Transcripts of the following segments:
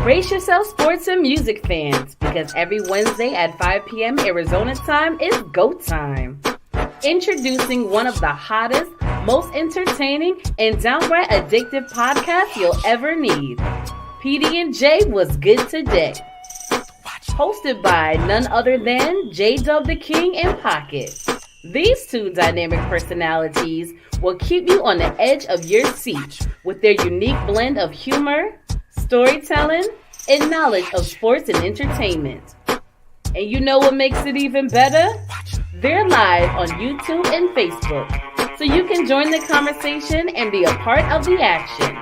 Brace yourself, sports and music fans, because every Wednesday at 5 p.m. Arizona time is go time. Introducing one of the hottest, most entertaining, and downright addictive podcasts you'll ever need. PD&J was good today. Hosted by none other than J-Dub the King and Pocket. These two dynamic personalities will keep you on the edge of your seat with their unique blend of humor, storytelling, and knowledge of sports and entertainment. And you know what makes it even better? They're live on YouTube and Facebook, so you can join the conversation and be a part of the action.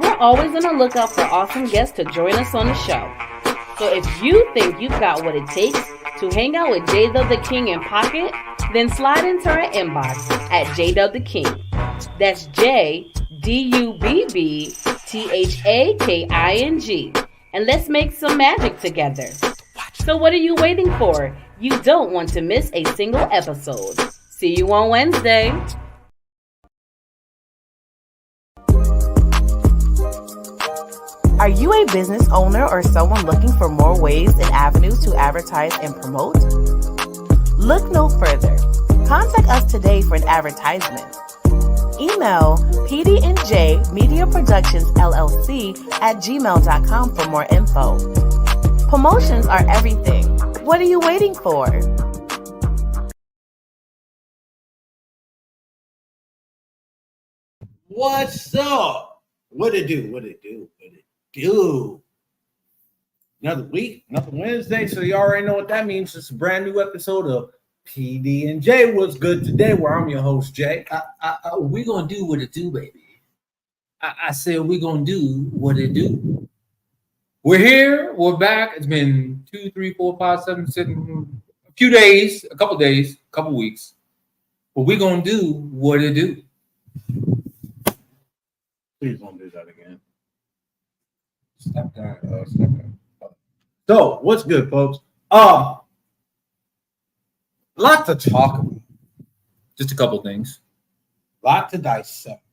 We're always on the lookout for awesome guests to join us on the show. So if you think you've got what it takes to hang out with J-Dub the King and Pocket, then slide into our inbox at J-Dub the King. That's JDUBBTHAKING. And let's make some magic together. So what are you waiting for? You don't want to miss a single episode. See you on Wednesday. Are you a business owner or someone looking for more ways and avenues to advertise and promote? Look no further. Contact us today for an advertisement. Email PD&J Media Productions LLC at gmail.com for more info. Promotions are everything. What are you waiting for? What's up? What it do? Another week, another Wednesday. So you already know what that means. It's a brand new episode of PD&J. What's good today? Where I'm your host, Jay. We're going to do what it do, baby. I said we're going to do what it do. We're here. We're back. It's been 2, 3, 4, 5, 7, 6, a few days, a couple weeks. But we're going to do what it do. Please don't do that again. Step down. So, what's good, folks? A lot to talk about. Just a couple things. A lot to dissect.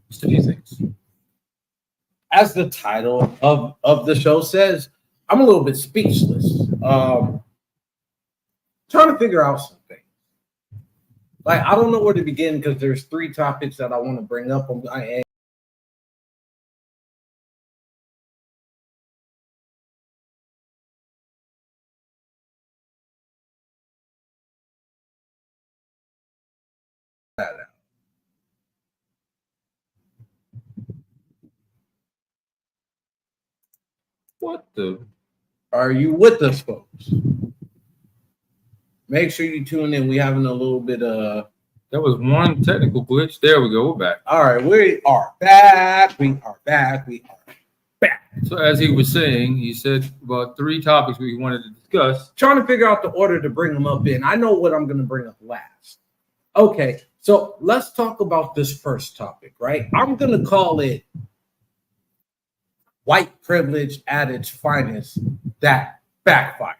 Just a few things. As the title of the show says, I'm a little bit speechless. Trying to figure out some things. Like, I don't know where to begin because there's 3 topics that I want to bring up. What the? Are you with us, folks? Make sure you tune in. We having a little bit of... That was one technical glitch. There we go. We're back. All right, we are back. So as he was saying, he said about 3 topics we wanted to discuss. Trying to figure out the order to bring them up in. I know what I'm going to bring up last. Okay, so let's talk about this first topic, right? I'm going to call it white privilege at its finest that backfired.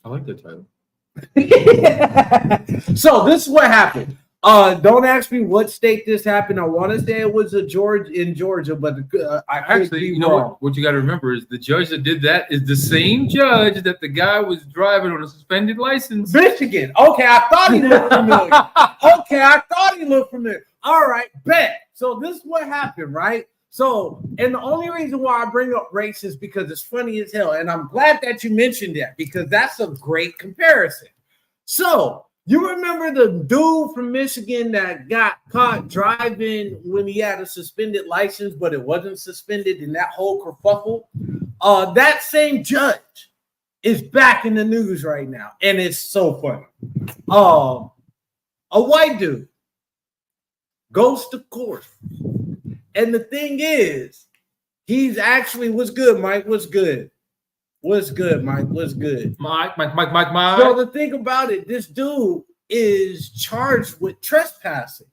I like the title. So this is what happened. Don't ask me what state this happened. I want to say it was in Georgia, but I actually, you know what you got to remember is the judge that did that is the same judge that the guy was driving on a suspended license. Michigan. Okay, I thought he looked familiar. All right, bet. So this is what happened, right? So, and the only reason why I bring up race is because it's funny as hell, and I'm glad that you mentioned that because that's a great comparison. So. You remember the dude from Michigan that got caught driving when he had a suspended license, but it wasn't suspended in that whole kerfuffle? That same judge is back in the news right now, and it's so funny. A white dude goes to court, and the thing is, he's actually, what's good, Mike? What's good? What's good, Mike? What's good? Mike. So the thing about it, this dude is charged with trespassing.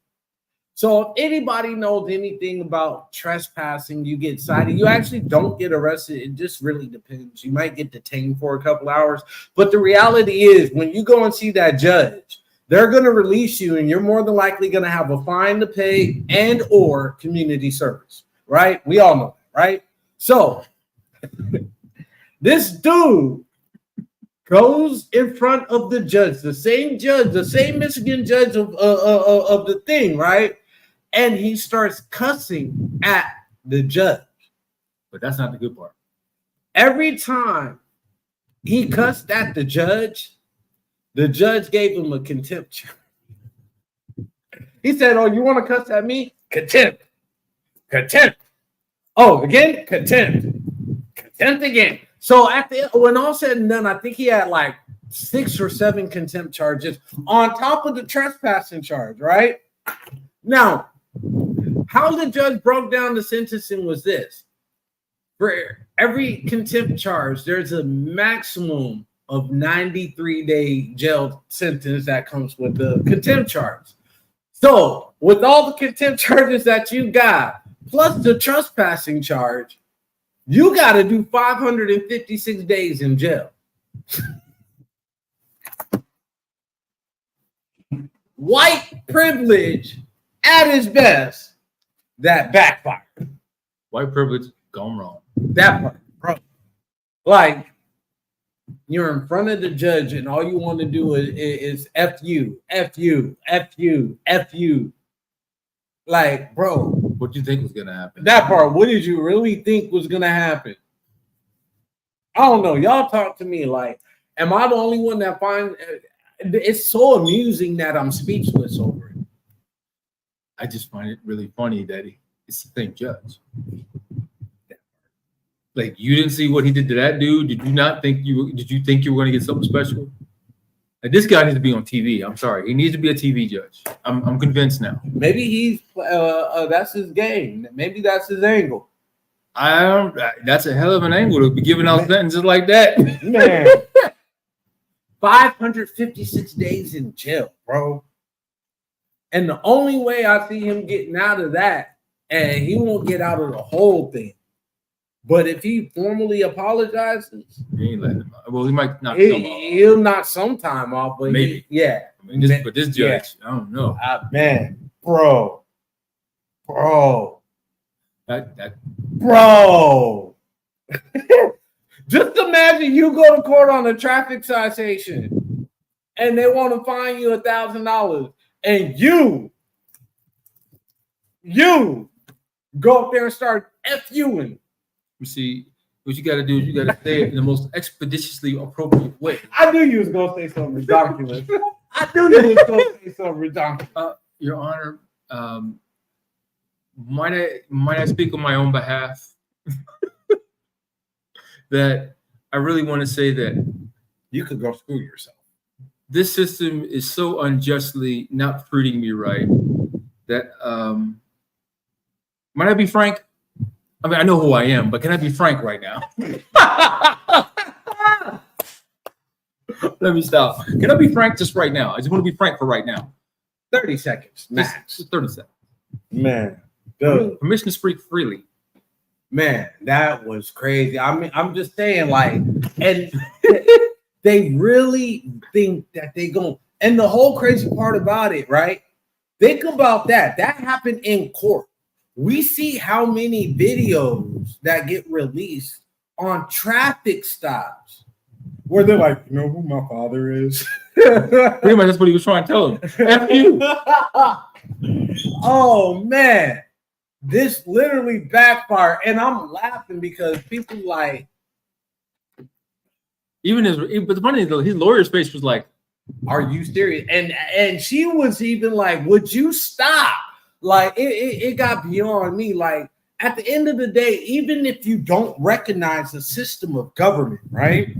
So if anybody knows anything about trespassing, you get cited. You actually don't get arrested. It just really depends. You might get detained for a couple hours. But the reality is when you go and see that judge, they're going to release you and you're more than likely going to have a fine to pay and or community service. right? We all know that, right? So this dude goes in front of the judge, the same Michigan judge of the thing, right? And he starts cussing at the judge. But that's not the good part. Every time he cussed at the judge gave him a contempt charge. He said, "Oh, you want to cuss at me? Contempt. Contempt. Oh, again? Contempt. Contempt again." So when all said and done, I think he had like 6 or 7 contempt charges on top of the trespassing charge, right? Now, how the judge broke down the sentencing was this. For every contempt charge, there's a maximum of 93-day jail sentence that comes with the contempt charge. So, with all the contempt charges that you got, plus the trespassing charge, you got to do 556 days in jail. White privilege at its best, that backfired. White privilege gone wrong. That part, bro. Like, you're in front of the judge and all you want to do is F you, F you, F you, F you. Like, bro. What do you think was going to happen? That part, what did you really think was going to happen? I don't know. Y'all talk to me like, am I the only one that finds it's so amusing that I'm speechless over it? I just find it really funny that it's the same judge. Like, you didn't see what he did to that dude. Did you think you were going to get something special? Like, this guy needs to be on TV. I'm sorry. He needs to be a TV judge. I'm convinced now. Maybe he's that's his game. Maybe that's his angle. That's a hell of an angle to be giving out sentences like that. Man. 556 days in jail, bro. And the only way I see him getting out of that, and he won't get out of the whole thing, but if he formally apologizes, he ain't letting him out. Well, he might knock he'll knock some time off, but maybe. But this judge, I don't know. Man, bro. That bro. Just imagine you go to court on a traffic citation and they want to fine you $1,000 and you go up there and start FUing. You see, what you got to do is you got to say it in the most expeditiously appropriate way. I knew you was going to say something ridiculous. I knew you was going to say something ridiculous. Your Honor, might I speak on my own behalf? That I really want to say that you could go screw yourself. This system is so unjustly not treating me right that might I be frank? I mean, I know who I am, but can I be frank right now? Let me stop. Can I be frank just right now? I just want to be frank for right now. 30 seconds, max. Just 30 seconds. Man, dude. Permission to speak freely. Man, that was crazy. I mean, I'm just saying, like, and they really think that they going. And the whole crazy part about it, right? Think about that. That happened in court. We see how many videos that get released on traffic stops where they're like, you know who my father is? Pretty much that's what he was trying to tell him. F you. Oh, man. This literally backfired, and I'm laughing because people like but the funny thing though, his lawyer's face was like, "Are you serious?" And she was even like, "Would you stop?" Like it got beyond me. Like at the end of the day, even if you don't recognize the system of government, right?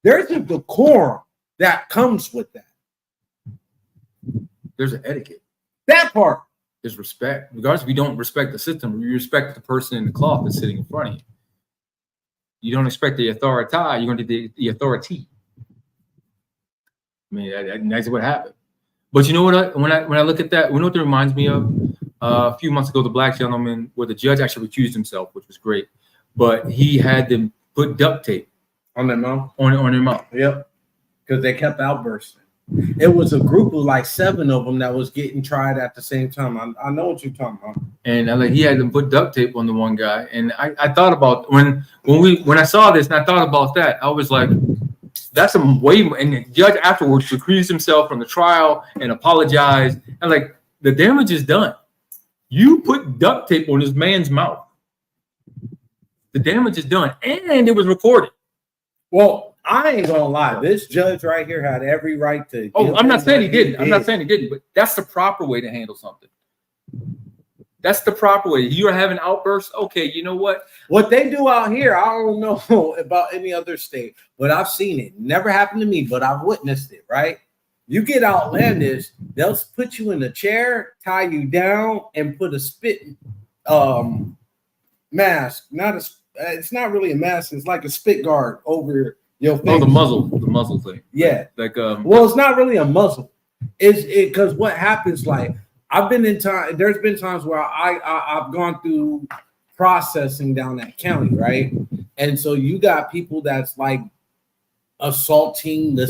There's a decorum that comes with that. There's an etiquette. That part. Is respect. Regardless if you don't respect the system, you respect the person in the cloth that's sitting in front of you. You don't expect the authority, you're going to get the authority. I mean, that's what happened. But you know what? When I look at that, you know what that reminds me of? A few months ago, the black gentleman where the judge actually recused himself, which was great. But he had them put duct tape on their mouth. On their mouth. Yep. Because they kept outbursting. It was a group of like 7 of them that was getting tried at the same time. I know what you're talking about. And he had them put duct tape on the one guy. And I thought about when I saw this and I thought about that, I was like, that's a way. And the judge afterwards recused himself from the trial and apologized. And like, the damage is done. You put duct tape on this man's mouth. The damage is done, and it was recorded. Well, I ain't gonna lie. This judge right here had every right to. Oh, I'm not saying he didn't. I'm not saying he didn't, but that's the proper way to handle something. That's the proper way. You're having outbursts. Okay, you know what? What they do out here, I don't know about any other state, but I've seen it. Never happened to me, but I've witnessed it, right? You get outlandish, they'll put you in a chair, tie you down, and put a spit mask. It's not really a mask, it's like a spit guard over your face. Oh, the muzzle thing. Yeah. Like well, it's not really a muzzle. It's because what happens, like, I've been in time, there's been times where I've gone through processing down that county, right? And so you got people that's like assaulting the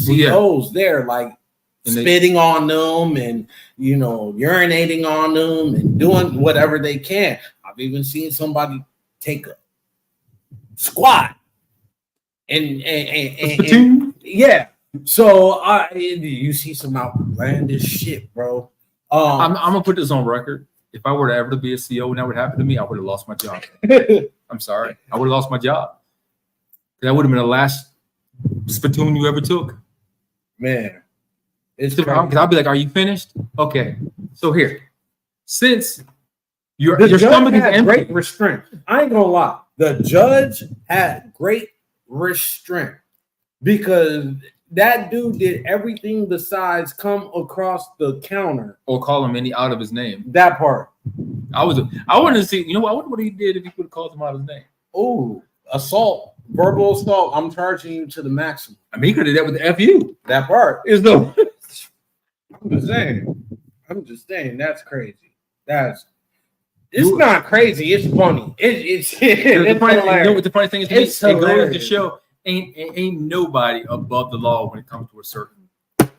COs there, like spitting on them and, you know, urinating on them and doing whatever they can. I've even seen somebody take a squat and yeah. So you see some outlandish shit, bro. I'm gonna put this on record. If I were to ever be a CO and that would happen to me, I would have lost my job. I'm sorry. I would have lost my job. That would have been the last spittoon you ever took. Man. It's because I'll be like, are you finished? Okay. So here, since your stomach is empty. Great restraint. I ain't gonna lie. The judge had great restraint because that dude did everything besides come across the counter or call him any out of his name. That part. I wanted to see, you know what? I wonder what he did if he would have called him out of his name. Oh, assault, verbal assault. I'm charging you to the maximum. I mean, he could have done that with the FU. That part is no. I'm just saying that's crazy. It's not crazy. It's funny. It's the funny, you know what the funny thing is? It goes to show ain't nobody above the law when it comes to a certain.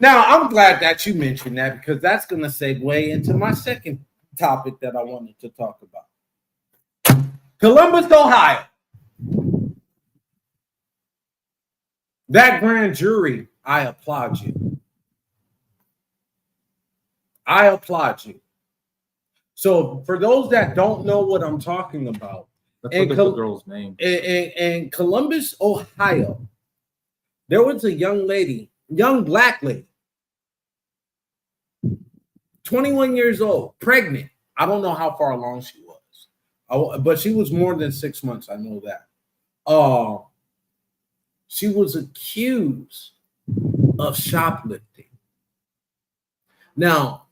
Now, I'm glad that you mentioned that because that's going to segue into my second topic that I wanted to talk about. Columbus, Ohio. That grand jury, I applaud you. I applaud you. So, for those that don't know what I'm talking about, that's the girl's name. In Columbus, Ohio, there was a young black lady, 21 years old, pregnant. I don't know how far along she was, but she was more than 6 months. I know that. She was accused of shoplifting. Now,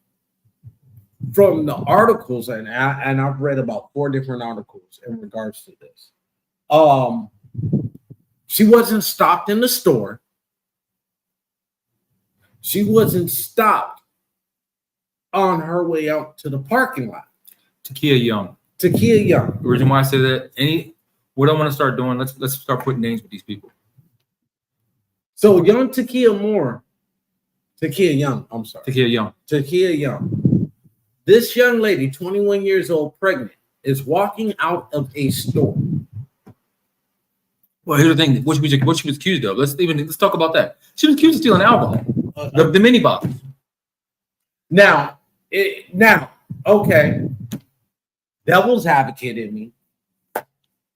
from the articles, and I've read about 4 different articles in regards to this. She wasn't stopped in the store. She wasn't stopped on her way out to the parking lot. Takia Young. The reason why I say that, what I want to start doing, let's start putting names with these people. So young Takia Young. This young lady, 21 years old, pregnant, is walking out of a store. Well, here's the thing: what she was accused of. Let's talk about that. She was accused of stealing alcohol, the mini bottles. Now, okay, devil's advocate in me.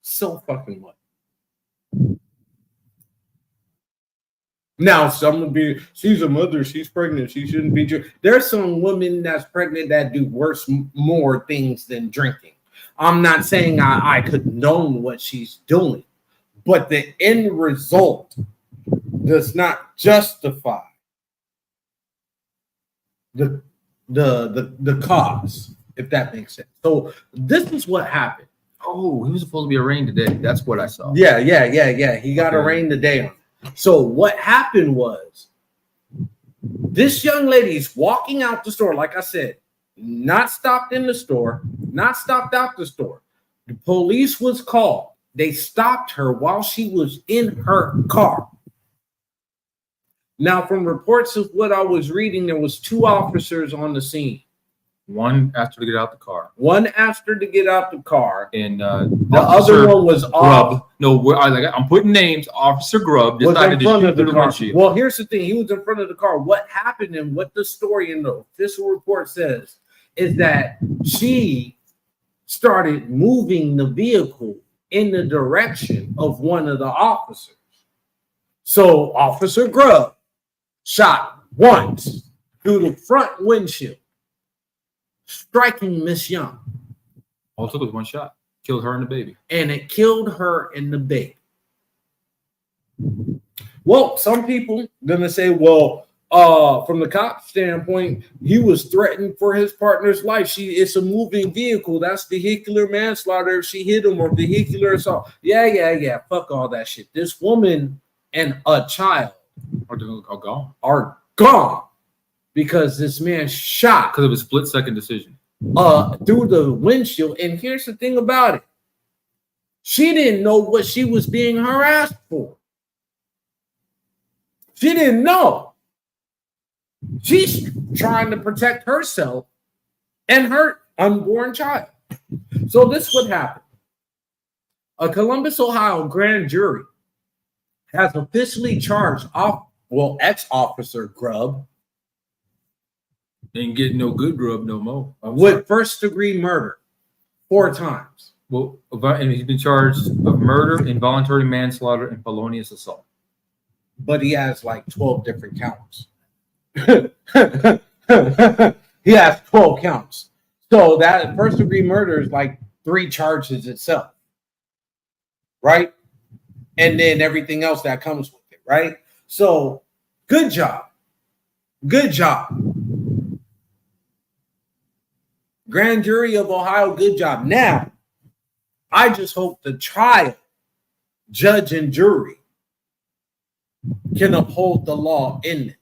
So fucking what? Now, some will be, she's a mother, she's pregnant, she shouldn't be drinking. There's some women that's pregnant that do more things than drinking. I'm not saying I condone what she's doing, but the end result does not justify the cause, if that makes sense. So this is what happened. Oh, he was supposed to be arraigned today. That's what I saw. Yeah. He got arraigned today on it. So what happened was this young lady's walking out the store, like I said, not stopped in the store, not stopped out the store. The police was called. They stopped her while she was in her car. Now, from reports of what I was reading, there was 2 officers on the scene. One asked her to get out the car. One asked her to get out the car, and the other one was off. No, I'm putting names. Officer Grubb decided to shoot through the windshield. Well, here's the thing: he was in front of the car. What happened and what the story in the official report says is that she started moving the vehicle in the direction of one of the officers. So Officer Grubb shot once through the front windshield, striking Miss Young. All it took was one shot. Killed her and the baby. And it killed her and the baby. Well, some people gonna say, well, from the cop standpoint, he was threatened for his partner's life. It's a moving vehicle. That's vehicular manslaughter. If she hit him or vehicular assault. Yeah. Fuck all that shit. This woman and a child are gone because this man shot because of a split-second decision through the windshield. And here's the thing about it: she didn't know what she was being harassed for. She didn't know. She's trying to protect herself and her unborn child. So this would happen. A Columbus, Ohio grand jury has officially charged ex-officer Grubb. Ain't getting no good Grubb no more. With first-degree murder 4 times. Well, and he's been charged of murder, involuntary manslaughter, and felonious assault. But he has like 12 different counts. He has 12 counts. So that first-degree murder is like 3 charges itself. Right? And then everything else that comes with it, right? So, good job. Good job. Grand jury of Ohio, good job. Now, I just hope the trial, judge and jury can uphold the law in this.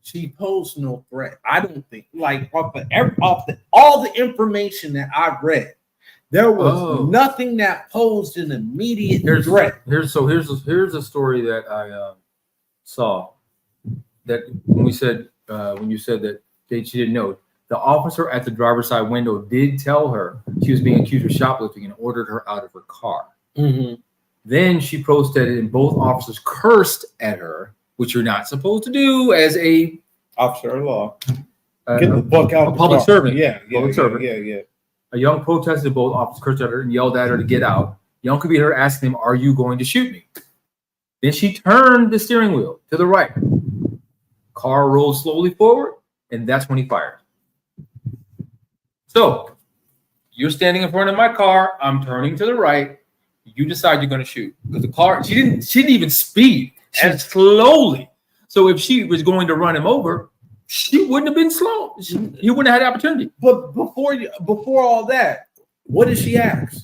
She posed no threat. I don't think, like, all the information that I've read, there was nothing that posed an immediate threat. Here's a story that I saw that when you said that she didn't know. The officer at the driver's side window did tell her she was being accused of shoplifting and ordered her out of her car. Mm-hmm. Then she protested, and both officers cursed at her, which you're not supposed to do as a officer of law. Get the book out. A public servant. Public servant. A young protested, both officers cursed at her and yelled at her to get out. Young could be her asking him, "Are you going to shoot me?" Then she turned the steering wheel to the right. Car rolled slowly forward, and that's when he fired. So you're standing in front of my car. I'm turning to the right. You decide you're going to shoot because the car. She didn't even speed and slowly. So if she was going to run him over, she wouldn't have been slow. You wouldn't have had the opportunity. But before all that, what did she ask?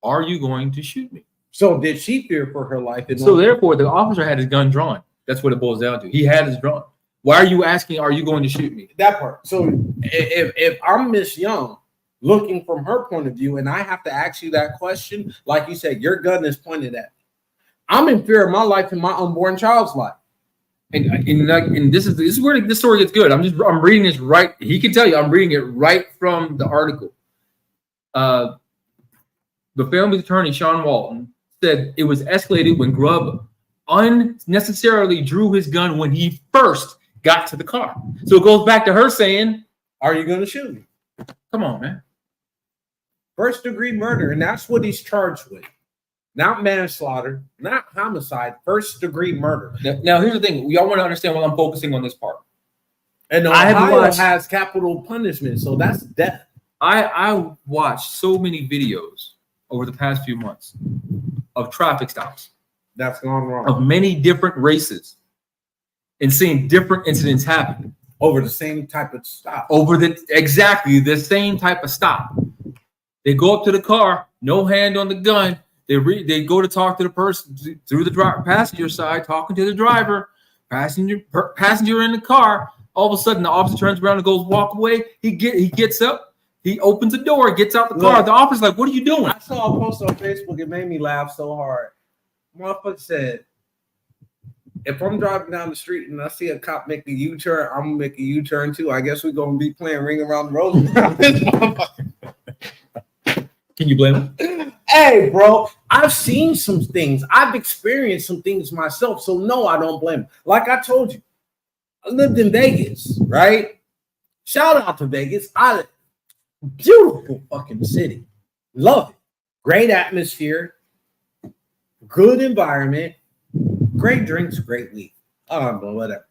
Are you going to shoot me? So did she fear for her life? So therefore, the officer had his gun drawn. That's what it boils down to. He had his drawn. Why are you asking, are you going to shoot me? That part. So if I'm Miss Young, looking from her point of view, and I have to ask you that question, like you said, your gun is pointed at me. I'm in fear of my life and my unborn child's life. And this is where this story gets good. I'm reading this right. He can tell you I'm reading it right from the article. The family's attorney, Sean Walton, said it was escalated when Grubb unnecessarily drew his gun when he first got to the car. So it goes back to her saying, "Are you going to shoot me?" Come on, man. First degree murder, and that's what he's charged with. Not manslaughter, not homicide, first degree murder. Now here's the thing. Y'all want to understand why I'm focusing on this part. And Ohio has capital punishment, so that's death. I watched so many videos over the past few months of traffic stops. That's gone wrong. Of many different races and seeing different incidents happen. Over the same type of stop. Exactly the same type of stop. They go up to the car, no hand on the gun. They go to talk to the person through the passenger side, talking to the driver, passenger in the car. All of a sudden, the officer turns around and goes walk away. He gets up, he opens the door, gets out the car. The officer's like, "What are you doing?" I saw a post on Facebook. It made me laugh so hard. Motherfucker said, if I'm driving down the street and I see a cop make a U-turn, I'm gonna make a U-turn too. I guess we're gonna be playing Ring Around the Rosy. Can you blame him? Hey, bro, I've seen some things. I've experienced some things myself. So no, I don't blame him. Like I told you, I lived in Vegas, right? Shout out to Vegas. Beautiful fucking city. Love it. Great atmosphere. Good environment. Great drinks, great weed. Whatever.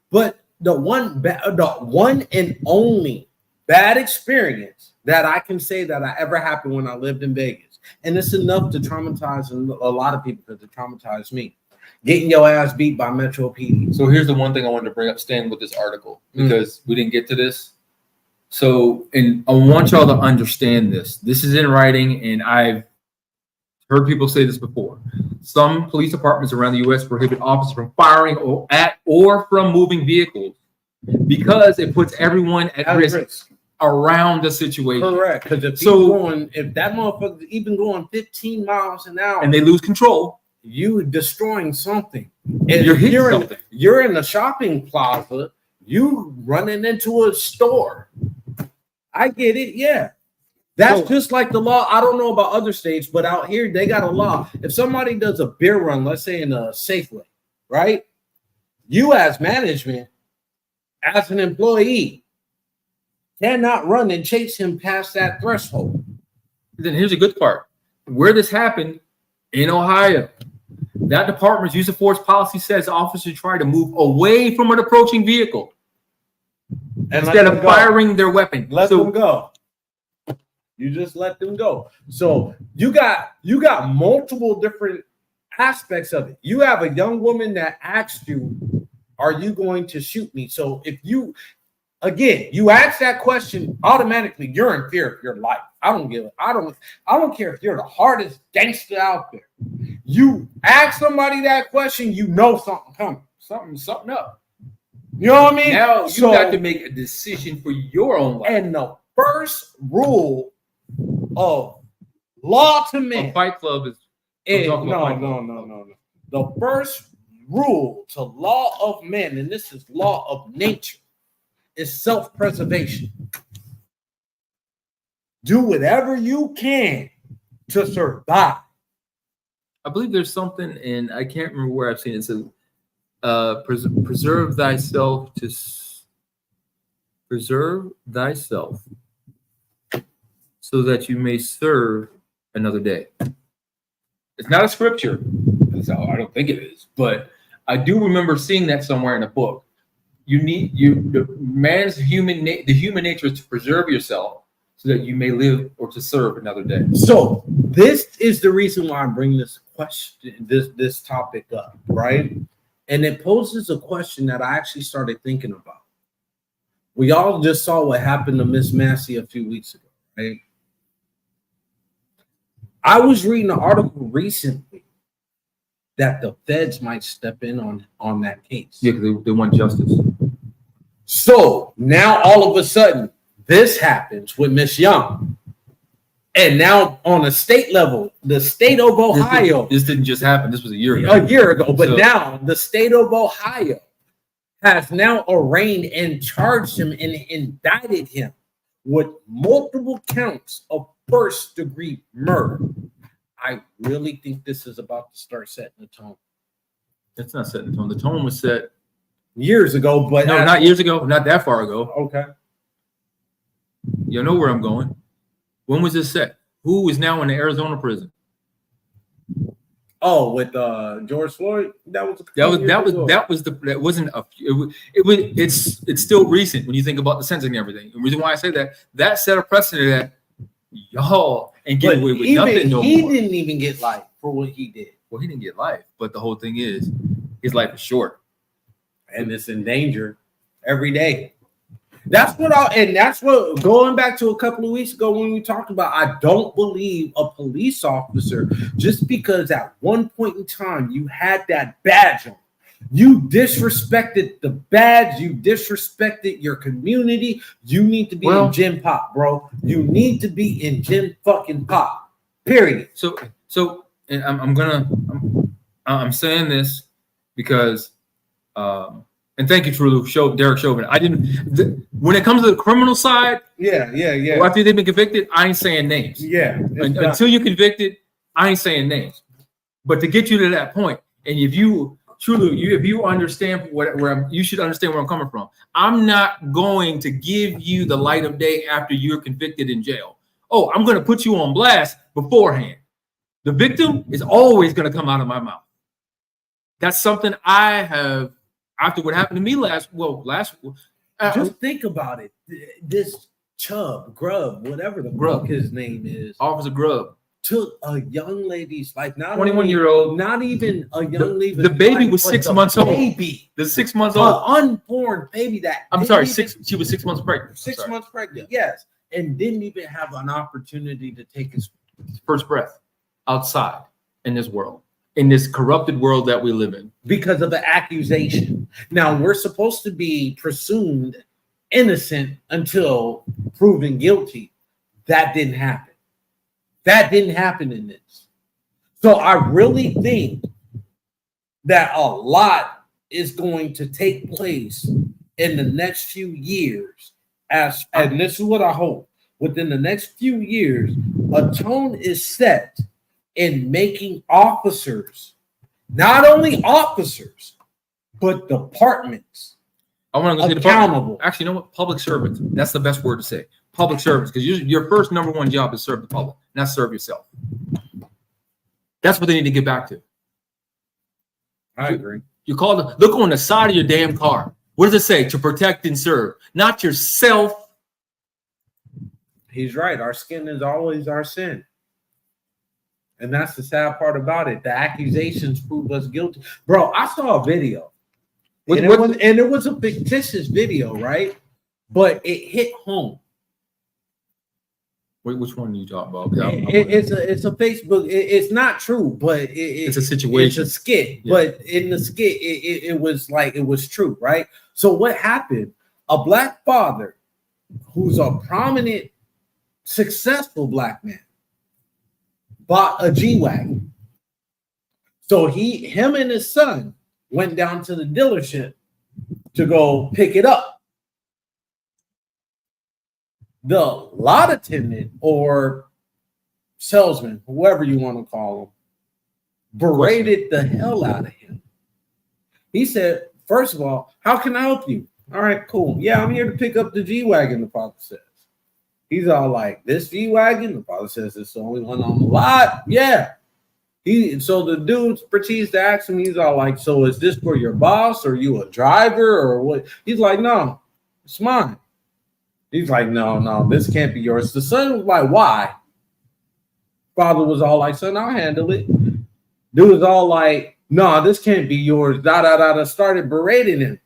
But the one and only bad experience that I can say that I ever happened when I lived in Vegas, and it's enough to traumatize a lot of people because it traumatized me. Getting your ass beat by Metro PD. So here's the one thing I wanted to bring up, staying with this article, because we didn't get to this. So, and I want y'all to understand this. This is in writing, and I've heard people say this before. Some police departments around the U.S. prohibit officers from firing or from moving vehicles because it puts everyone at risk around the situation. Correct. Because if that motherfucker even going 15 miles an hour and they lose control, you destroying something. And you're in a shopping plaza, you running into a store. I get it, yeah. That's just like the law. I don't know about other states, but out here they got a law. If somebody does a beer run, let's say in a Safeway, right? You as management, as an employee, cannot run and chase him past that threshold. Then here's the good part. Where this happened in Ohio, that department's use of force policy says officers try to move away from an approaching vehicle instead of firing their weapon. Let them go. You just let them go. So you got multiple different aspects of it. You have a young woman that asked you, "Are you going to shoot me?" So if you ask that question, automatically you're in fear of your life. I don't care if you're the hardest gangster out there. You ask somebody that question, you know something coming. Something up. You know what I mean? Now you got to make a decision for your own life. And the first rule of law to men. A Fight Club is no. The first rule to law of men, and this is law of nature, is self-preservation. Do whatever you can to survive. I believe there's something, and I can't remember where I've seen it. It says, preserve thyself so that you may serve another day. It's not a scripture. I don't think it is, but I do remember seeing that somewhere in a book. The human nature is to preserve yourself so that you may live or to serve another day. So this is the reason why I'm bringing this question, this topic up, right? And it poses a question that I actually started thinking about. We all just saw what happened to Miss Massey a few weeks ago, right? I was reading an article recently that the feds might step in on that case. Yeah, because they want justice. So now all of a sudden, this happens with Miss Young. And now on a state level, the state of Ohio. This didn't just happen. This was a year ago. But now the state of Ohio has now arraigned and charged him and indicted him with multiple counts of first-degree murder. I really think this is about to start setting the tone. It's not setting the tone. The tone was set years ago, but no, not years ago, not that far ago. Okay. You know where I'm going. When was this set? Who is now in the Arizona prison? Oh, with George Floyd. It's still recent when you think about the sentencing and everything. The reason why I say that set a precedent that y'all ain't getting away with nothing no more. He didn't even get life for what he did. Well, he didn't get life, but the whole thing is his life is short. And it's in danger every day. That's what going back to a couple of weeks ago when we talked about, I don't believe a police officer, just because at one point in time you had that badge on, you disrespected the badge, you disrespected your community. You need to be in gym pop, bro. You need to be in gym fucking pop. Period. So and I'm saying this because And thank you, Derek Chauvin. I didn't. When it comes to the criminal side, yeah. After they've been convicted, I ain't saying names. Yeah. Until you're convicted, I ain't saying names. But to get you to that point, and if you understand you should understand where I'm coming from. I'm not going to give you the light of day after you're convicted in jail. Oh, I'm going to put you on blast beforehand. The victim is always going to come out of my mouth. That's something I have, after what happened to me just think about it. This Grubb, whatever the fuck his name is, Officer Grubb, took a young lady's life. Not 21-year-old, not even a young lady. The baby was 6 months old. The 6 months old, unborn baby. She was 6 months pregnant. 6 months pregnant, yes, and didn't even have an opportunity to take his first breath outside in this world, in this corrupted world that we live in, because of the accusation. Now we're supposed to be presumed innocent until proven guilty. That didn't happen. That didn't happen in this. So I really think that a lot is going to take place in the next few years, and this is what I hope. Within the next few years, a tone is set in making officers, not only officers, but departments, I want to go accountable. Actually, you know what? Public servants. That's the best word to say. Public servants, because your first number one job is serve the public, not serve yourself. That's what they need to get back to. I agree. You look on the side of your damn car. What does it say? To protect and serve, not yourself. He's right. Our skin is always our sin. And that's the sad part about it. The accusations prove us guilty. Bro, I saw a video. And it was a fictitious video, right? But it hit home. Wait, which one are you talking about? It's a Facebook. It's not true, but it's a situation. It's a skit. Yeah. But in the skit, it was true, right? So what happened? A black father who's a prominent, successful black man bought a G-Wagon. So him and his son went down to the dealership to go pick it up. The lot attendant or salesman, whoever you want to call him, berated the hell out of him. He said, first of all, how can I help you? All right, cool. Yeah, I'm here to pick up the G-Wagon, the father says. He's all like, this G-Wagon? The father says it's the only one on the lot. Yeah. So the dude proceeds to ask him, he's all like, so is this for your boss? Or you a driver or what? He's like, no, it's mine. He's like, no, this can't be yours. The son was like, why? Father was all like, son, I'll handle it. Dude was all like, no, this can't be yours. Started berating him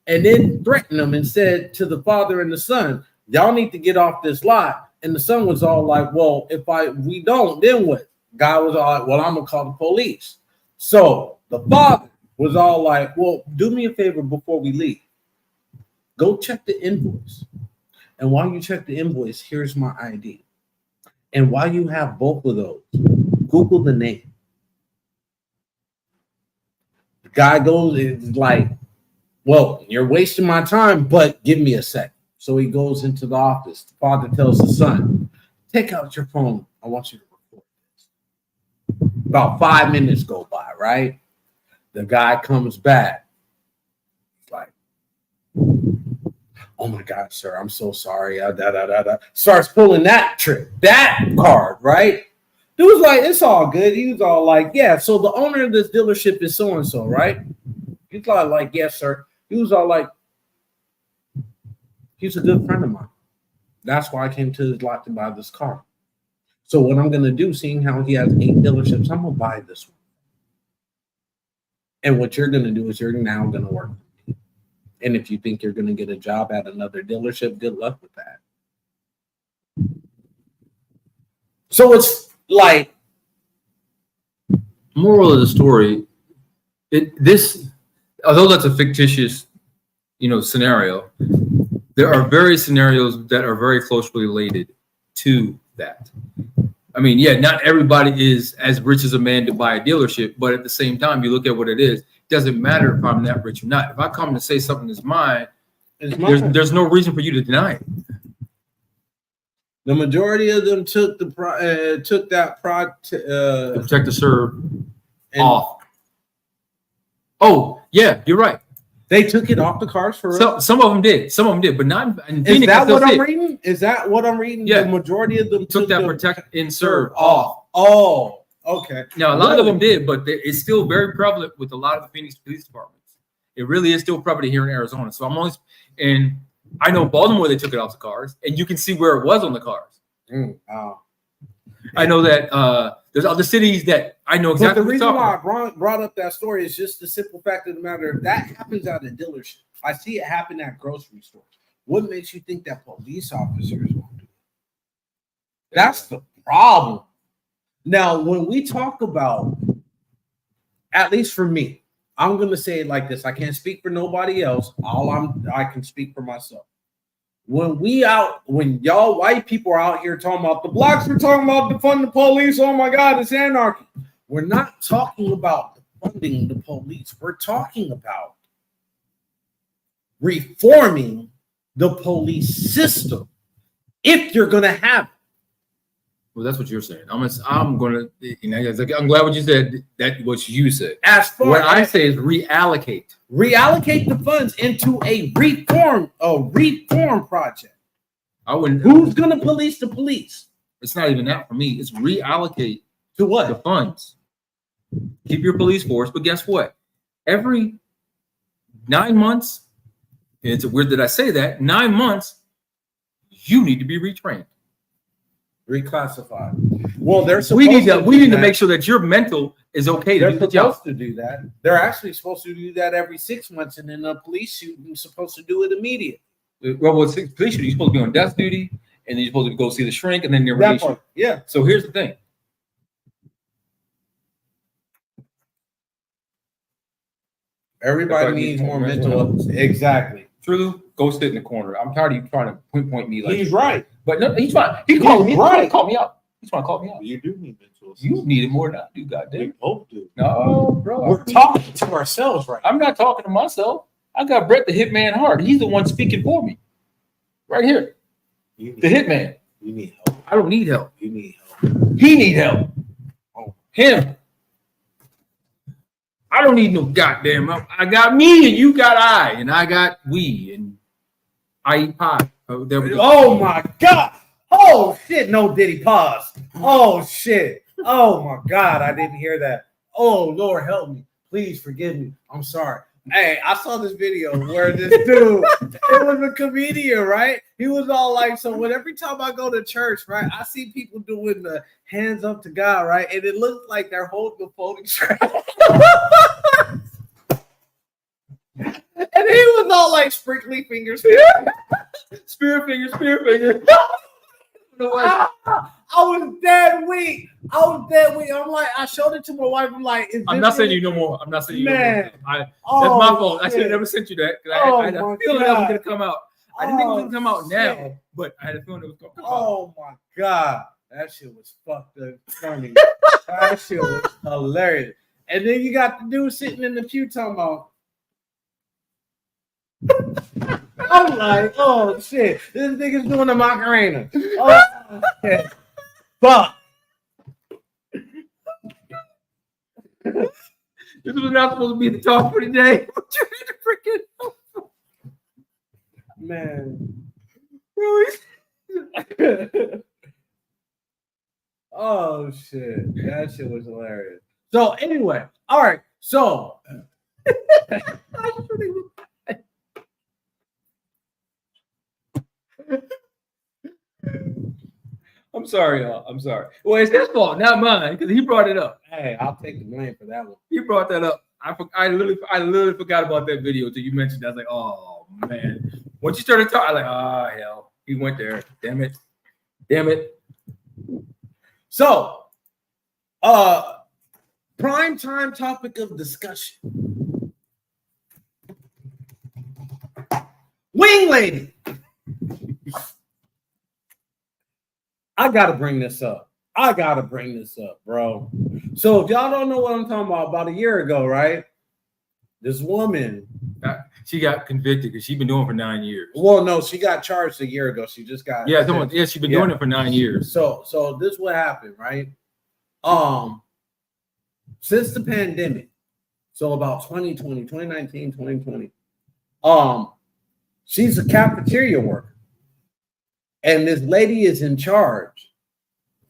and then threatened him and said to the father and the son, y'all need to get off this lot. And the son was all like, well, if we don't, then what? Guy was all like, well, I'm going to call the police. So the father was all like, well, do me a favor before we leave. Go check the invoice. And while you check the invoice, here's my ID. And while you have both of those, Google the name. The guy goes, it's like, well, you're wasting my time, but give me a sec. So he goes into the office. The father tells the son, take out your phone. I want you to record this. About 5 minutes go by, right? The guy comes back. Like, oh my God, sir, I'm so sorry. Starts pulling that card, right? Dude was like, it's all good. He was all like, yeah, so the owner of this dealership is so-and-so, right? He's like, yes, sir. He was all like, he's a good friend of mine. That's why I came to his lot to buy this car. So what I'm going to do, seeing how he has 8 dealerships, I'm going to buy this one. And what you're going to do is you're now going to work with me. And if you think you're going to get a job at another dealership, good luck with that. So it's like, moral of the story, although that's a fictitious, scenario, there are various scenarios that are very closely related to that. I mean, yeah, not everybody is as rich as a man to buy a dealership, but at the same time, you look at what it is. doesn't matter if I'm that rich or not. If I come to say something is mine, It's mine. there's no reason for you to deny it. The majority of them took the Protect the serve off. Oh, yeah, you're right. They took it off the cars for real. Some of them did. Some of them did, but not in Is Phoenix. that what I'm reading? Is that what I'm reading? Yeah. The majority of them Took that the protect and serve off. off. Oh, okay. Now, a lot of them did, but it's still very prevalent with a lot of the Phoenix police departments. It really is still prevalent here in Arizona. So I'm always, and I know Baltimore, they took it off the cars, and you can see where it was on the cars. I know that there's other cities that I know exactly. But the reason why I brought up that story is just the simple fact of the matter. That happens at a dealership. I see it happen at grocery stores. What makes you think that police officers won't do it? That's the problem. Now, when we talk about, at least for me, I'm gonna say it like this. I can't speak for nobody else. I can speak for myself. When y'all white people are out here talking about the blacks, we're talking about defund the police. Oh my God, it's anarchy. We're not talking about defunding the police. We're talking about reforming the police system if you're gonna have it. Well, that's what you're saying. I'm gonna. I'm glad what you said. That what you said. As far what I say is reallocate the funds into a reform project. I wouldn't. Who's gonna police the police? It's not even that for me. It's reallocate to what? The funds. Keep your police force, but guess what? Every 9 months, and it's weird that I say that. 9 months, you need to be retrained. Reclassified. Well, we need to make sure that your mental is okay. They're supposed to do that. They're actually supposed to do that every 6 months, and then a police shooting is supposed to do it immediately. Well, with police shooting, you're supposed to be on desk duty, and then you're supposed to go see the shrink, and then they're released. Yeah. So here's the thing. Everybody needs more mental. Exactly. True. Go sit in the corner. I'm tired of you trying to pinpoint me like he's right. But no, he's trying. He called me. Right. Call me out. He's trying to call me out. You do need mental. You need it more than I do. Goddamn. We both do. No, bro. We're talking to ourselves right now. I'm not talking to myself. I got Brett the Hitman Hart. He's the one speaking for me. Right here. The Hitman. You need help. I don't need help. You need help. He need help. Oh. Him. I don't need no goddamn help. I got me and you got I and I got we and I eat pie. Oh, there we go. Oh my God. Oh shit. No Diddy pause. Oh shit. Oh my God. I didn't hear that. Oh Lord help me. Please forgive me. I'm sorry. Hey, I saw this video where this dude, it was a comedian, right? He was all like, so when every time I go to church, right, I see people doing the hands up to God, right? And it looks like they're holding the folding tray. And he was all like sprinkly fingers. Spirit finger. I was dead weak. I'm like, I showed it to my wife. I'm like, I'm not saying you no more. That's my fault. I should have never sent you that. I had a feeling that was going to come out. I didn't think it was going to come out now, but I had a feeling it was going to come out. Oh my God. That shit was fucked up funny. That shit was hilarious. And then you got the dude sitting in the pew talking about. I'm like, oh shit, this nigga's doing the Macarena. Oh shit. Fuck. This was not supposed to be the talk for today. But you need to freaking man. Really? Oh shit. That shit was hilarious. So anyway, all right. So I'm sorry, y'all. I'm sorry. Well, it's his fault, not mine, because he brought it up. hey, I'll take the blame for that one. He brought that up. I literally forgot about that video until you mentioned it. I was like, oh man. Once you started talking, I was like, oh hell, he went there. Damn it. So, prime time topic of discussion. Wing lady. I gotta bring this up, bro. So if y'all don't know what I'm talking about a year ago, right? This woman, she got convicted because she's been doing it for 9 years. well, no, she got charged a year ago. She just got She's been doing it for 9 years. So this what happened, right? Since the pandemic, so about 2020, 2019, 2020, she's a cafeteria worker. And this lady is in charge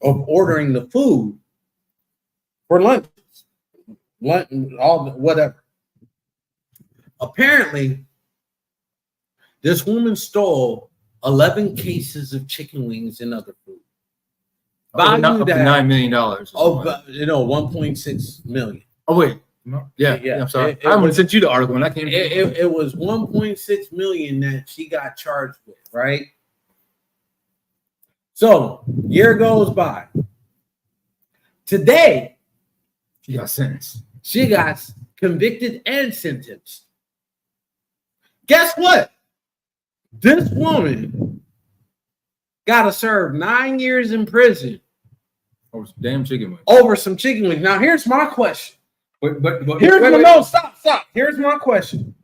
of ordering the food for lunches, whatever. Apparently, this woman stole 11 cases of chicken wings and other food. Up to $9 million. Oh, 1.6 million. Oh, wait. Yeah. I'm sorry. I haven't sent you the article when I came. It was 1.6 million that she got charged with, right? So, year goes by. Today, She got sentenced. she got convicted and sentenced. Guess what? This woman got to serve 9 years in prison Over some damn chicken wings. over some chicken wings. Now, here's my question. But Stop. Here's my question.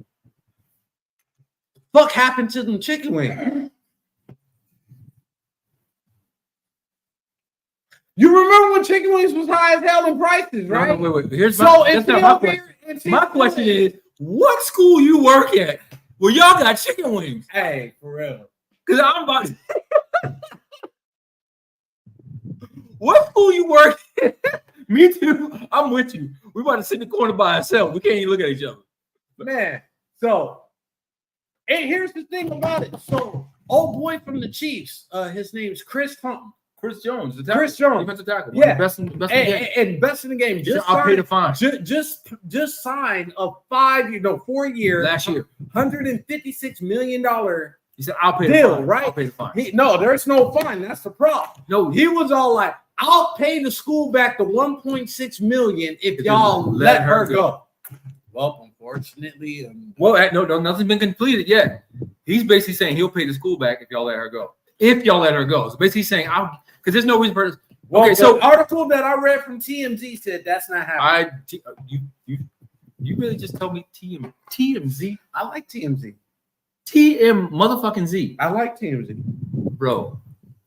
What happened to them chicken wings? You remember when chicken wings was high as hell in prices, right? No, wait. Here's So that's not my question. My question is, what school you work at where y'all got chicken wings? Hey, for real. Because I'm about to... What school you work at? Me too. I'm with you. We about to sit in the corner by ourselves. We can't even look at each other. Man, so, and here's the thing about it. So, old boy from the Chiefs, his name's Chris Jones. Chris Jones. Defensive tackle. Yeah. Best in the game. And best in the game. I'll pay the fine. Just signed a 4 year, Last year. $156 million He said, I'll pay the deal, fine. right? I'll pay the fine. No, there's no fine. That's the problem. No, He was all like, I'll pay the school back the 1.6 million if y'all let her go. Well, unfortunately, nothing's been completed yet. He's basically saying he'll pay the school back if y'all let her go. If y'all let her go. So basically saying, because there's no reason for this. Okay, so the article that I read from TMZ said that's not happening. You really just told me TMZ? I like TMZ. TM motherfucking Z. I like TMZ. Bro.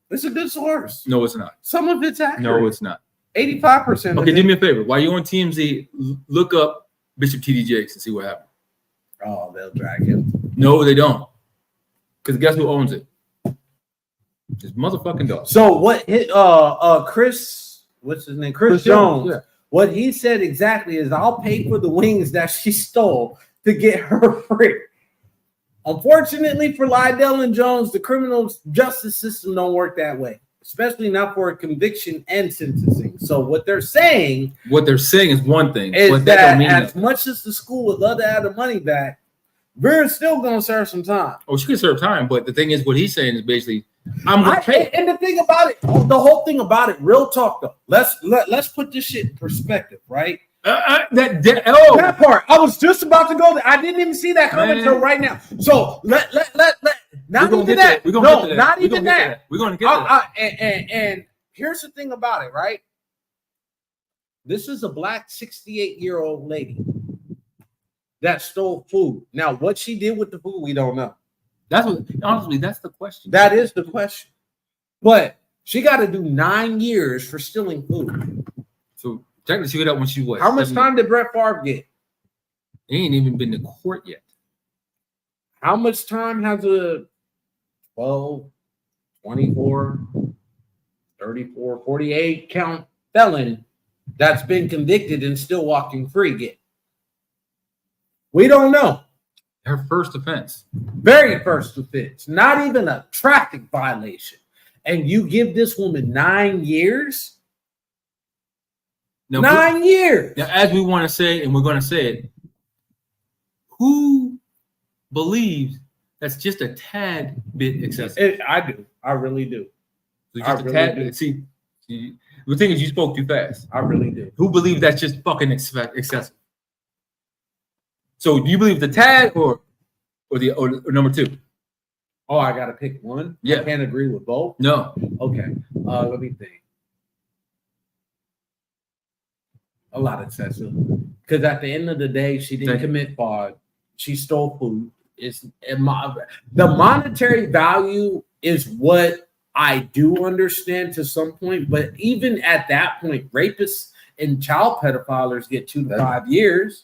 It's a good source. No, it's not. Some of it's accurate. No, it's not. 85%. Okay, do me a favor. While you're on TMZ, look up Bishop TD Jakes and see what happened. Oh, they'll drag him. No, they don't. Because guess who owns it? His motherfucking dog. So what Chris, what's his name? Chris Jones. Yeah. What he said exactly is I'll pay for the wings that she stole to get her free. Unfortunately for Lydell and Jones, the criminal justice system don't work that way, especially not for a conviction and sentencing. So what they're saying is one thing. Is that as much as the school would love to have the money back, we're still going to serve some time. Oh, she can serve time, but the thing is, what he's saying is basically, I'm going to pay. And the thing about it, the whole thing about it, real talk though. Let's put this shit in perspective, right? That part. I was just about to go there. I didn't even see that coming until right now. So let not even that. Not even that. We're going to get that. And here's the thing about it, right? This is a black 68-year-old lady that stole food. Now, what she did with the food, we don't know. That's the question. That is the question. But she got to do 9 years for stealing food. So technically, she got when she was. How much time did Brett Favre get? He ain't even been to court yet. How much time has a 12, 24, 34, 48 count felon that's been convicted and still walking free get? We don't know. Her first offense. Very first offense. Not even a traffic violation. And you give this woman 9 years? Now, 9 years. Now, as we want to say, and we're going to say it, who believes that's just a tad bit excessive? I do. I really do. So just a tad bit. See, the thing is, you spoke too fast. I really do. Who believes that's just fucking excessive? So do you believe the tad or number two? Oh, I gotta pick one. Yeah. I can't agree with both. No. Okay. Let me think. A lot excessive. Because at the end of the day, she didn't commit fraud. She stole food. The monetary value is what I do understand to some point, but even at that point, rapists and child pedophiles get 2 to 5 years.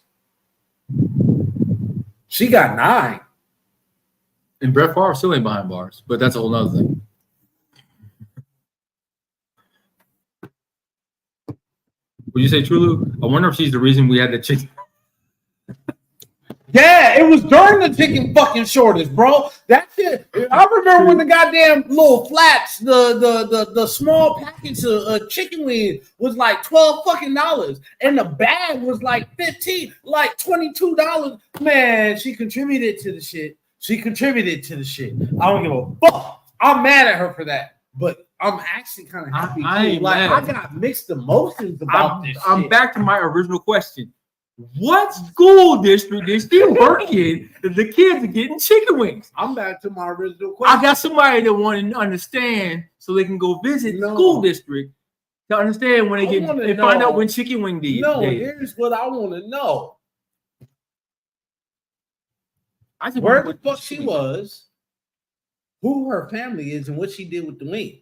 She got 9. And Brett Favre still ain't behind bars, but that's a whole nother thing. Would you say Trulu? I wonder if she's the reason we had the chicken. Yeah, it was during the chicken fucking shortage, bro. That shit. I remember when the goddamn little flats, the small package of chicken wings was like $12 fucking dollars, and the bag was like $15, like $22. Man, she contributed to the shit. I don't give a fuck. I'm mad at her for that, but I'm actually kind of happy. I got mixed emotions about this. I'm back to my original question. What school district is she working if the kids are getting chicken wings? I'm back to my original question. I got somebody that want to understand so they can go visit the school district to understand when they find out when chicken wing day. No, here's what I want to know. Where the fuck she was, who her family is, and what she did with the wings.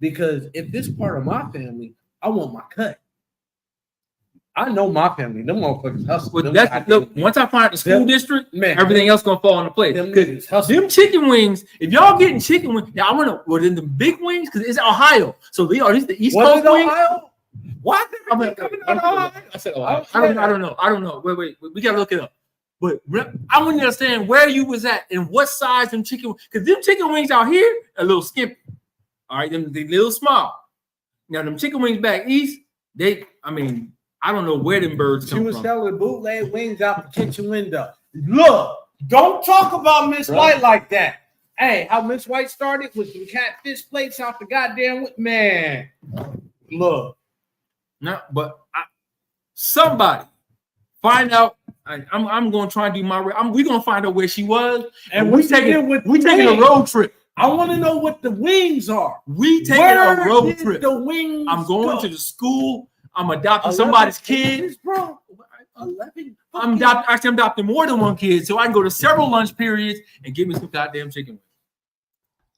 Because if this part of my family, I want my cut. I know my family. Them motherfuckers hustle. Once I find the school district, man, everything else gonna fall into place. Them chicken wings, if y'all getting chicken wings, now I want to. Well, then the big wings, because it's Ohio. So are these the East Coast wings? Ohio? Why coming out of Ohio? I said Ohio. I don't know. Wait. We gotta look it up. But I want to understand where you was at and what size them chicken wings. Because them chicken wings out here are a little skimpy. All right, they little small. Now them chicken wings back east, I don't know where them birds come from. She was selling bootleg wings out the kitchen window. Look, don't talk about Miss White like that. Hey, how Miss White started with some catfish plates off the goddamn man. Look. No, but somebody find out. I'm going to try and do my. We're going to find out where she was, and we taking a road trip. I want to know what the wings are. We taking a road trip. The wings. I'm going to the school. I'm adopting somebody's kids, bro. 11. I'm adopting more than one kid, so I can go to several lunch periods and give me some goddamn chicken wings.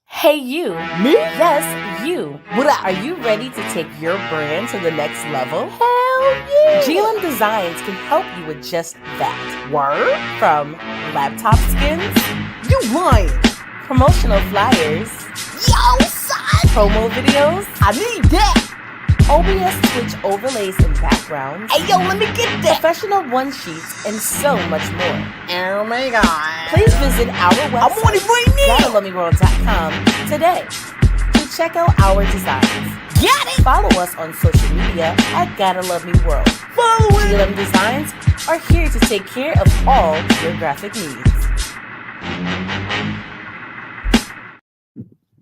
Hey, you. Me? Yes, you. Are you ready to take your brand to the next level? Hell yeah. GLM Designs can help you with just that. Word? From laptop skins? You lying. Promotional flyers. Yo, son. Promo videos. I need that. OBS Twitch overlays and backgrounds. Hey, yo, let me get that. Professional one sheets and so much more. Oh my god. Please visit our website, I'm on it right now. GottaLoveMeWorld.com today to check out our designs. Got it. Follow us on social media at Gotta Love Me World. Follow it. GLM Designs are here to take care of all your graphic needs.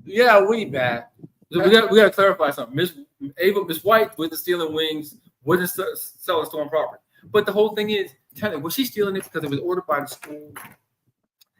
Yeah, we back. We got to clarify something. Miss White with the stealing wings wasn't selling stolen property. But the whole thing is, was she stealing it because it was ordered by the school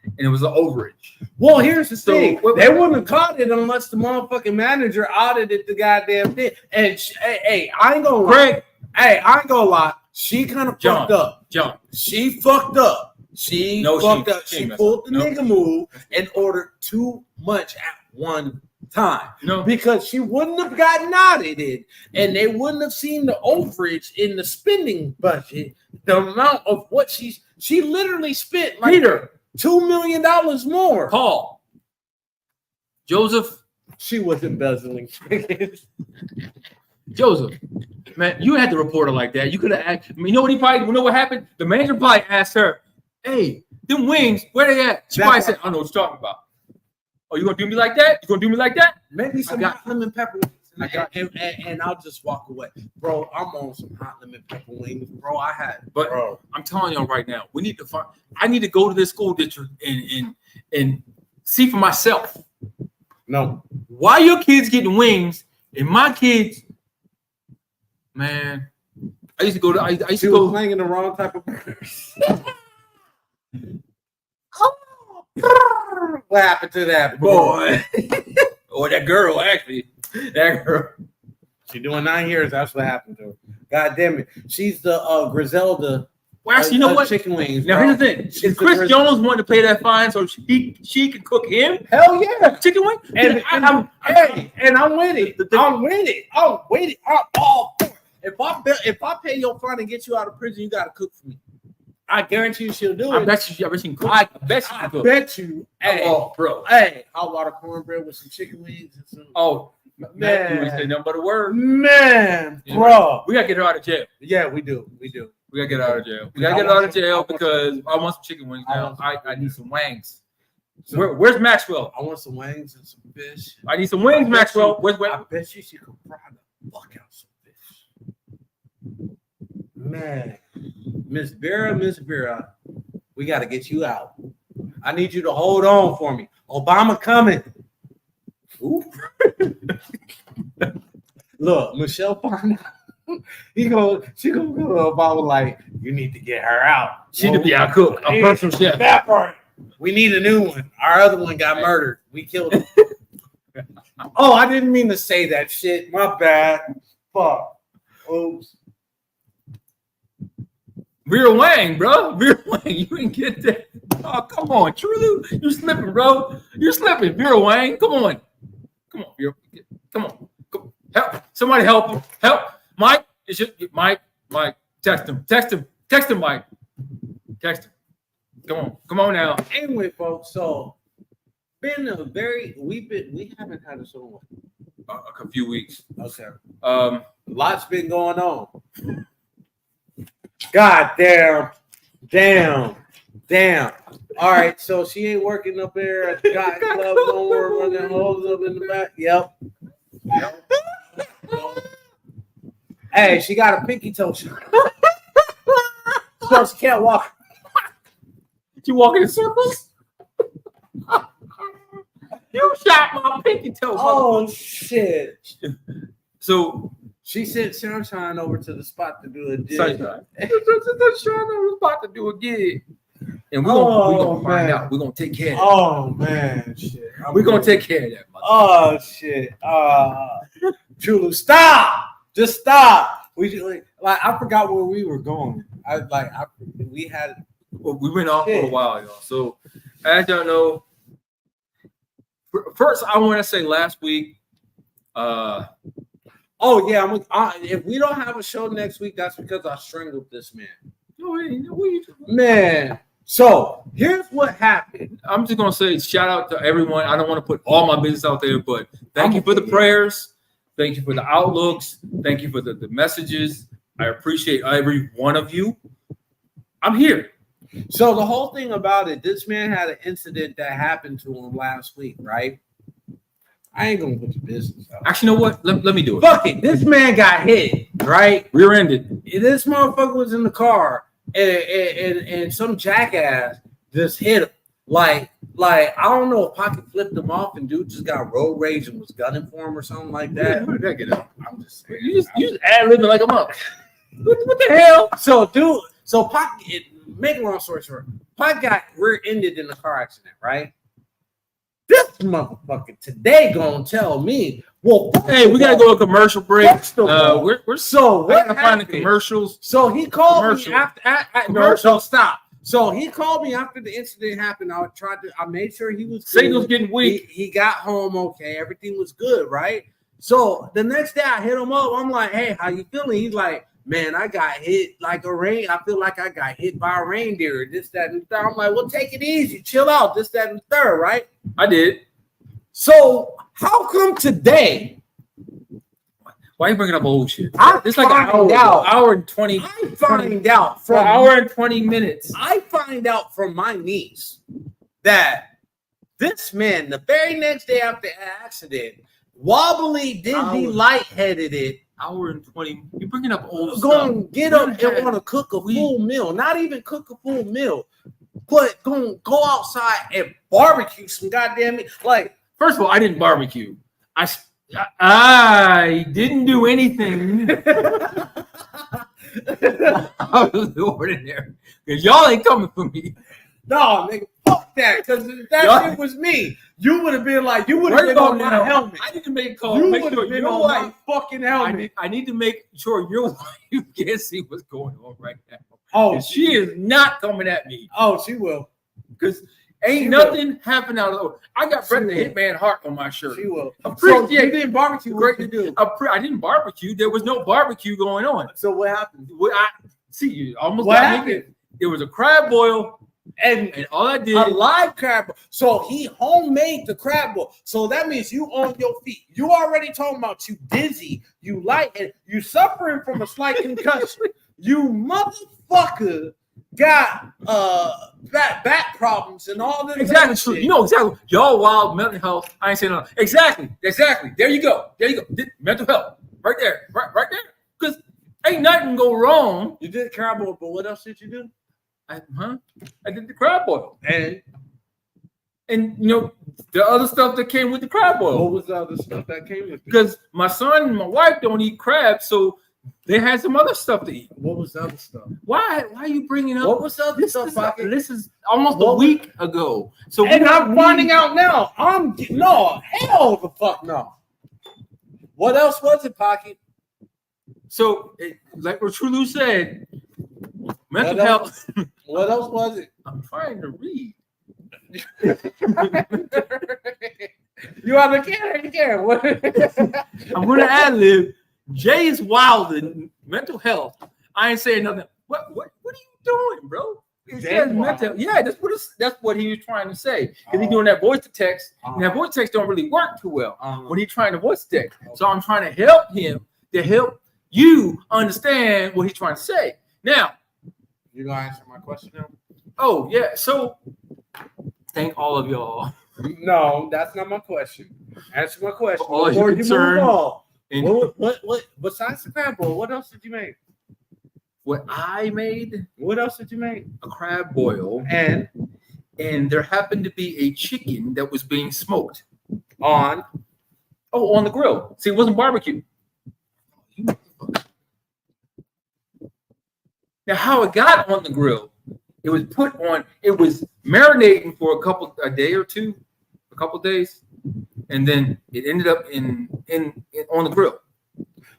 and it was an overage? Well, here's the thing. They wouldn't have caught it unless the motherfucking manager audited the goddamn thing. And I ain't gonna lie. Hey, I ain't gonna lie. She kind of fucked up. She fucked up. She fucked up. She pulled the nigga move and ordered too much at one time. No, because she wouldn't have gotten audited and they wouldn't have seen the overage in the spending budget, the amount of what she literally spent like $2 million more. Paul Joseph, she was embezzling. Joseph, man, you had to report her like that. You could have asked. You know what happened? The manager probably asked her, "Hey, them wings, where they at?" She probably said, "I don't know what you're talking about." Oh, you gonna do me like that? You gonna do me like that? Maybe some hot lemon pepper wings, and I'll just walk away, bro. I'm on some hot lemon pepper wings, bro. Bro. I'm telling y'all right now, we need to find. I need to go to this school district and see for myself. No, why your kids getting wings and my kids? Man, I used to go. I used to go playing in the wrong type of burgers. What happened to that boy? Or that girl, actually. That girl. She doing 9 years. That's what happened to her. God damn it. She's the Griselda Well, actually, you know what? Chicken wings. Now, bro. here's the thing. She's If the Chris first- Jones wanted to pay that fine so she could cook him Hell yeah. chicken wing, And I'm with it. I'm with it. I'm with it. I'm all for it. If I pay your fine and get you out of prison, you gotta cook for me. I guarantee you she'll do I it. bet you can cook. I bet you I can cook. bet you. Hey, Oh, bro. hey, hot water cornbread with some chicken wings and some. Oh, Man. you ain't say nothing but a word. Man, Yeah. bro. We gotta get her out of jail. Yeah, we do. We do. We gotta get her out of jail. We I gotta get her out want of some- I jail want because some- I want some chicken wings I now. want some- I need some wings. So- Where's Maxwell? I want some wings and some fish. I need some wings, Maxwell. Where's I bet you she could fry the fuck out some fish. Man, Miss Vera, we got to get you out. I need you to hold on for me. Obama coming. Ooh. Look, Michelle find out. She gonna go to Obama like, you need to get her out. She to be our cook, a personal chef. That part. We need a new one. Our other one got murdered. We killed him. Oh, I didn't mean to say that shit. My bad. Fuck. Oops. Vera Wang, bro. Vera Wang, you didn't get that. Oh, come on, Truly, you slipping, bro. You're slipping, Vera Wang. Come on, Vera. Come on. Help! Somebody help him. Help, Mike. It's just Mike. Text him, Mike. Text him. Come on now. Anyway, folks, so we haven't had a show. A few weeks. Okay. Lots been going on. God damn. All right, so she ain't working up there at the Cotton Club no more, running holes up in the back. Yep. Hey, she got a pinky toe. So she can't walk. You walking in circles? You shot my pinky toe. Oh shit. So she sent Sunshine over to the spot to do a gig. Sunshine was about to do a gig. And we're gonna find out. We're gonna take care of that. Oh man, shit. We're gonna take care of that, mother. Oh shit. Chulu, stop! Just stop. We I forgot where we were going. We went off for a while, y'all. So as y'all know, first I want to say last week. Oh yeah, if we don't have a show next week, that's because I strangled this man. Man. So here's what happened. I'm just gonna say shout out to everyone. I don't want to put all my business out there, but thank you for the prayers. Thank you for the outlooks. Thank you for the messages. I appreciate every one of you. I'm here. So the whole thing about it, this man had an incident that happened to him last week, right? I ain't gonna put the business out. Actually, you know what? Let me do it. Fuck it. This man got hit, right? Rear-ended. This motherfucker was in the car and some jackass just hit him. Like I don't know if Pocket flipped him off and dude just got road rage and was gunning for him or something like that. Where did that get up? I'm just saying. You just ad-libbing like a monk. What the hell? So Pocket, make a long story short, Pocket got rear-ended in a car accident, right? This motherfucker today gonna tell me, well, hey, we gotta go to commercial break. We're so what gonna find the happened? commercials. So he called me after Commercial. no, stop. So he called me after the incident happened. I made sure he was good. Signal's getting weak. He got home okay. Everything was good, right? So the next day I hit him up. I'm like, hey, how you feeling? He's like, man, I got hit like a rain. I feel like I got hit by a reindeer. This, that, and the third. I'm like, well, take it easy, chill out. This, that, and the third, right? I did. So how come today? Why are you bringing up old shit? It's like an hour and 20. I find out from an hour and 20 minutes. I find out from my niece that this man, the very next day after the accident, wobbly, dizzy, lightheaded it. Hour and 20. You're bringing up old Going stuff. get up and want to cook a full meal. Not even cook a full meal, but going to go outside and barbecue some goddamn meat. Like, first of all, I didn't barbecue. I didn't do anything. I was ordinary. Because y'all ain't coming for me. no, nigga, fuck that. Because if that shit was me, you would have been like, you would have been on my helmet. I need to make calls. You Make would sure have been your on wife. my fucking helmet. I need to make sure your wife can't see what's going on right now. Oh, she is not coming at me. Oh, she will. Because ain't nothing happened out of the. I got Bret the Hitman Hart on my shirt. She will. So you didn't barbecue. Great to do. I didn't barbecue. There was no barbecue going on. So what happened? I see you almost What got me. happened? There was a crab boil, and all I did a live crab boil. So he homemade the crab boil. So that means you on your feet. You already talking about you dizzy, you light, and you suffering from a slight concussion. You motherfucker got back problems and all that. Exactly true. You know exactly. Y'all wild mental health. I ain't saying nothing. Exactly. There you go. Mental health. Right there. Right there. Because ain't nothing go wrong. You did crab boil, but what else did you do? I did the crab boil. And you know the other stuff that came with the crab boil. What was the other stuff that came with it? Because my son and my wife don't eat crab, so they had some other stuff to eat. What was the other stuff? Why are you bringing up? What was the other stuff? This is almost a week ago. So and I'm finding out now. No, hell the fuck no. What else was it, Pocket? So, like what Trulu said, mental health. What else was it? I'm trying to read. You on the camera? What? I'm going to ad lib. Jay is wild in mental health. I ain't saying nothing. What are you doing, bro? It says mental. Yeah, that's what he was trying to say. Because he's doing that voice to text, and that voice to text don't really work too well when he's trying to voice to text. So I'm trying to help him to help you understand what he's trying to say. Now, you gonna answer my question now? Oh yeah. So thank all of y'all. No, that's not my question. Answer my question. All your concern. What besides the crab boil, what else did you make? What I made? What else did you make? A crab boil. And there happened to be a chicken that was being smoked on the grill. See, it wasn't barbecue. Now, how it got on the grill, it was put on, it was marinating for a day or two, a couple days, and then it ended up in on the grill.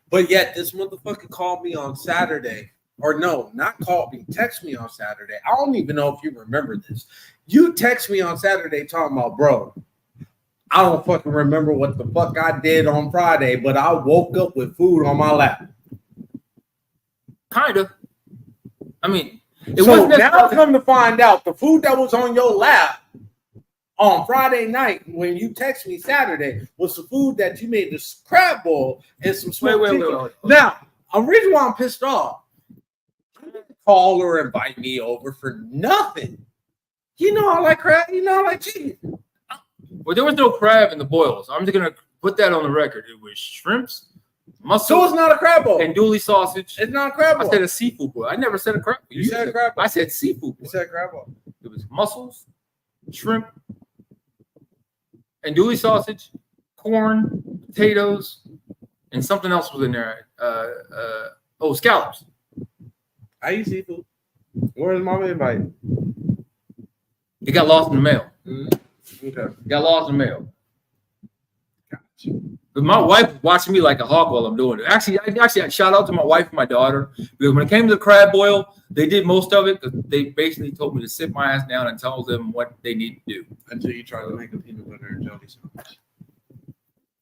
But yet this motherfucker called me on Saturday. Or no, not called me, text me on Saturday. I don't even know if you remember this. You text me on Saturday talking about, bro, I don't fucking remember what the fuck I did on Friday, but I woke up with food on my lap. Kind of. I mean, so now come to find out the food that was on your lap on Friday night when you text me Saturday was the food that you made this crab boil and some smoked chicken. Now, the reason why I'm pissed off, call or invite me over for nothing. You know I like crab. You know I like chicken. Well, there was no crab in the boils. I'm just gonna put that on the record. It was shrimps, mussels. So it's not a crab boil. And dually sausage. It's not a crab boil. I said a seafood boil. I never said a crab. You said a crab boil. I said seafood boil. You said crab boil. It was mussels, shrimp, and dually sausage, corn, potatoes, and something else was in there. Scallops. I eat seafood. Where's mama invite? It got lost in the mail. Mm-hmm. Okay. Got lost in the mail. Gotcha. But my wife was watching me like a hawk while I'm doing it. Actually, I shout out to my wife and my daughter because when it came to the crab boil, they did most of it because they basically told me to sit my ass down and tell them what they need to do. Until you try to make a peanut butter and jelly sandwich.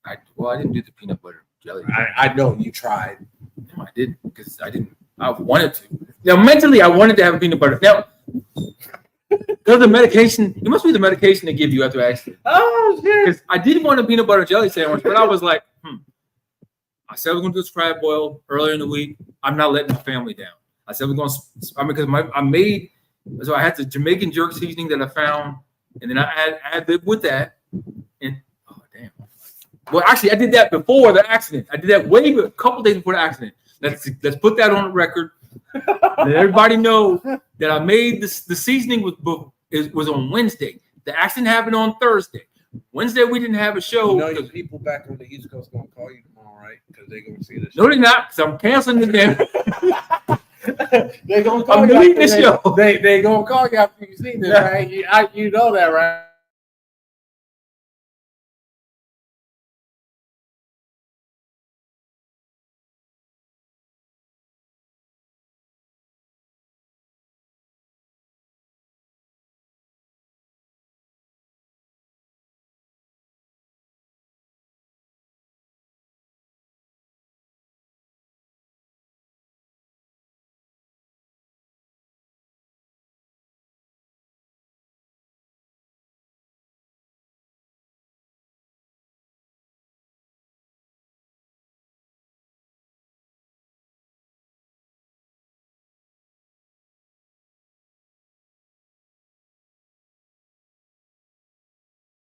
I didn't do the peanut butter jelly. I know you tried. No, I didn't because I didn't. I wanted to. Now, mentally, I wanted to have a peanut butter. Now, there's the medication. It must be the medication they give you after accident. Oh, shit. Because I did want a peanut butter jelly sandwich, but I was like, I said we're going to do this crab boil earlier in the week. I'm not letting my family down. I said we're going to, because I had the Jamaican jerk seasoning that I found, and then I added with that. And, oh, damn. Well, actually, I did that before the accident. I did that a couple days before the accident. Let's put that on the record. Let everybody know that I made the seasoning was on Wednesday. The accident happened on Thursday. Wednesday we didn't have a show. You know your people back on the East Coast gonna call you tomorrow, right? Because they're gonna see this. No, they're not. Because I'm canceling the damn. They're gonna call I'm you deleting the show. They gonna call you after you see this, right? You know that, right?